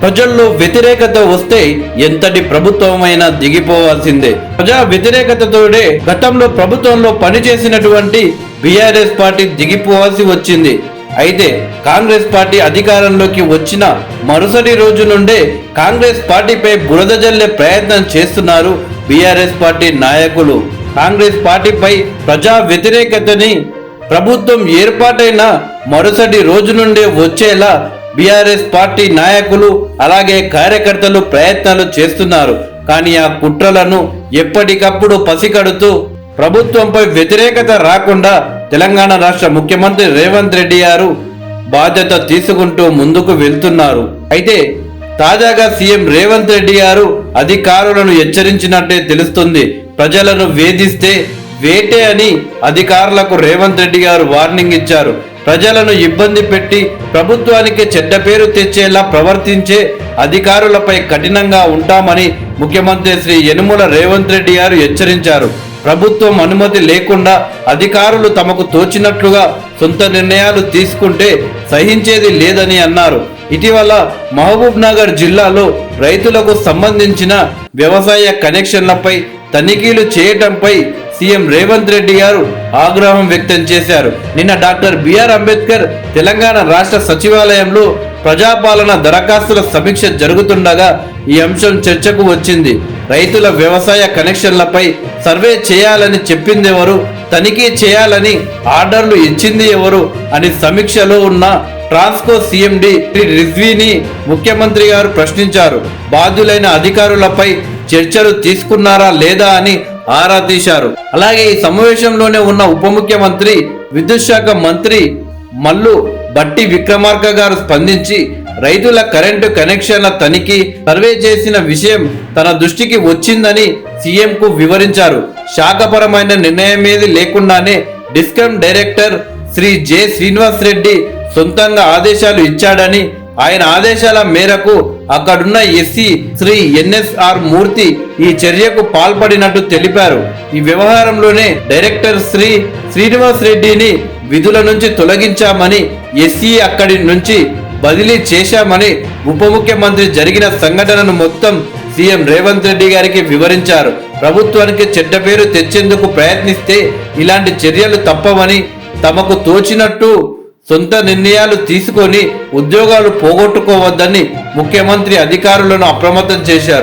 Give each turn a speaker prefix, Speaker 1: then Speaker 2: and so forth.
Speaker 1: ప్రజల్లో వ్యతిరేకత వస్తే ఎంతటి ప్రభుత్వమైనా దిగిపోవాల్సిందే. ప్రజా వ్యతిరేకతతోనే గతంలో ప్రభుత్వంలో పనిచేసినటువంటి బీఆర్ఎస్ పార్టీ దిగిపోవాల్సి వచ్చింది. అయితే కాంగ్రెస్ పార్టీ అధికారంలోకి వచ్చిన మరుసటి రోజు నుండే కాంగ్రెస్ పార్టీపై బురద జల్లే ప్రయత్నం చేస్తున్నారు బీఆర్ఎస్ పార్టీ నాయకులు. కాంగ్రెస్ పార్టీపై ప్రజా వ్యతిరేకతని ప్రభుత్వం ఏర్పాటైన మరుసటి రోజు నుండే వచ్చేలా బీఆర్ఎస్ పార్టీ నాయకులు అలాగే కార్యకర్తలు ప్రయత్నాలు చేస్తున్నారు. కానీ ఆ కుట్రలను ఎప్పటికప్పుడు పసిగడుతూ ప్రభుత్వంపై వ్యతిరేకత రాకుండా తెలంగాణ రాష్ట్ర ముఖ్యమంత్రి రేవంత్ రెడ్డి గారు బాధ్యత తీసుకుంటూ ముందుకు వెళ్తున్నారు. అయితే తాజాగా సీఎం రేవంత్ రెడ్డి గారు అధికారులను హెచ్చరించినట్టే తెలుస్తుంది. ప్రజలను వేధిస్తే వేటే అని అధికారులకు రేవంత్ రెడ్డి గారు వార్నింగ్ ఇచ్చారు. ప్రజలను ఇబ్బంది పెట్టి ప్రభుత్వానికి చెడ్డ పేరు తెచ్చేలా ప్రవర్తించే అధికారులపై కఠినంగా ఉంటామని ముఖ్యమంత్రి శ్రీ యనుమల రేవంత్ రెడ్డి గారు హెచ్చరించారు. ప్రభుత్వం అనుమతి లేకుండా అధికారులు తమకు తోచినట్లుగా సొంత నిర్ణయాలు తీసుకుంటే సహించేది లేదని అన్నారు. ఇటీవల మహబూబ్ నగర్ జిల్లాలో రైతులకు సంబంధించిన వ్యవసాయ కనెక్షన్లపై తనిఖీలు చేయటంపై సీఎం రేవంత్ రెడ్డి గారు ఆగ్రహం వ్యక్తం చేశారు. నిన్న డాక్టర్ బిఆర్ అంబేద్కర్ తెలంగాణ రాష్ట్ర సచివాలయంలో ప్రజాపాలన దరఖాస్తుల సమీక్ష జరుగుతుండగా ఈ అంశం చర్చకు వచ్చింది. రైతుల వ్యవసాయ కనెక్షన్లపై సర్వే చేయాలని చెప్పింది ఎవరు, తనిఖీ చేయాలని ఆర్డర్లు ఇచ్చింది ఎవరు అని సమీక్షలో ఉన్న ట్రాన్స్కో సీఎండి రిజ్వీని ముఖ్యమంత్రి గారు ప్రశ్నించారు. బాధ్యులైన అధికారులపై చర్చలు తీసుకున్నారా లేదా అని ఆరా తీశారు. అలాగే ఈ సమావేశంలోనే ఉన్న ఉప ముఖ్యమంత్రి విద్యుత్ శాఖ మంత్రి మల్లు బట్టి విక్రమార్క గారు స్పందించి రైతుల కరెంటు కనెక్షన్ల తనిఖీ సర్వే చేసిన విషయం తన దృష్టికి వచ్చిందని సీఎంకు వివరించారు. శాఖపరమైన నిర్ణయమేది లేకుండానే discom director Shri J Srinivas Reddy సొంతంగా ఆదేశాలు ఇచ్చాడని, ఆయన ఆదేశాల మేరకు అక్కడున్న ఎస్సీ శ్రీ ఎన్ఎస్ఆర్ మూర్తి ఈ చర్యకు పాల్పడినట్టు తెలిపారు. ఈ వ్యవహారంలోనే డైరెక్టర్ శ్రీ శ్రీనివాస్ రెడ్డిని విధుల నుంచి తొలగించామని, ఎస్సీ అక్కడి నుంచి బదిలీ చేశామని ఉప ముఖ్యమంత్రి జరిగిన సంఘటనను మొత్తం సీఎం రేవంత్ రెడ్డి గారికి వివరించారు. ప్రభుత్వానికి చెడ్డ పేరు తెచ్చేందుకు ప్రయత్నిస్తే ఇలాంటి చర్యలు తప్పవని, తమకు తోచినట్టు సొంత నిర్ణయాలు తీసుకొని ఉద్యోగాలు పోగొట్టుకోవద్దని ముఖ్యమంత్రి అధికారులను అప్రమత్తం చేశారు.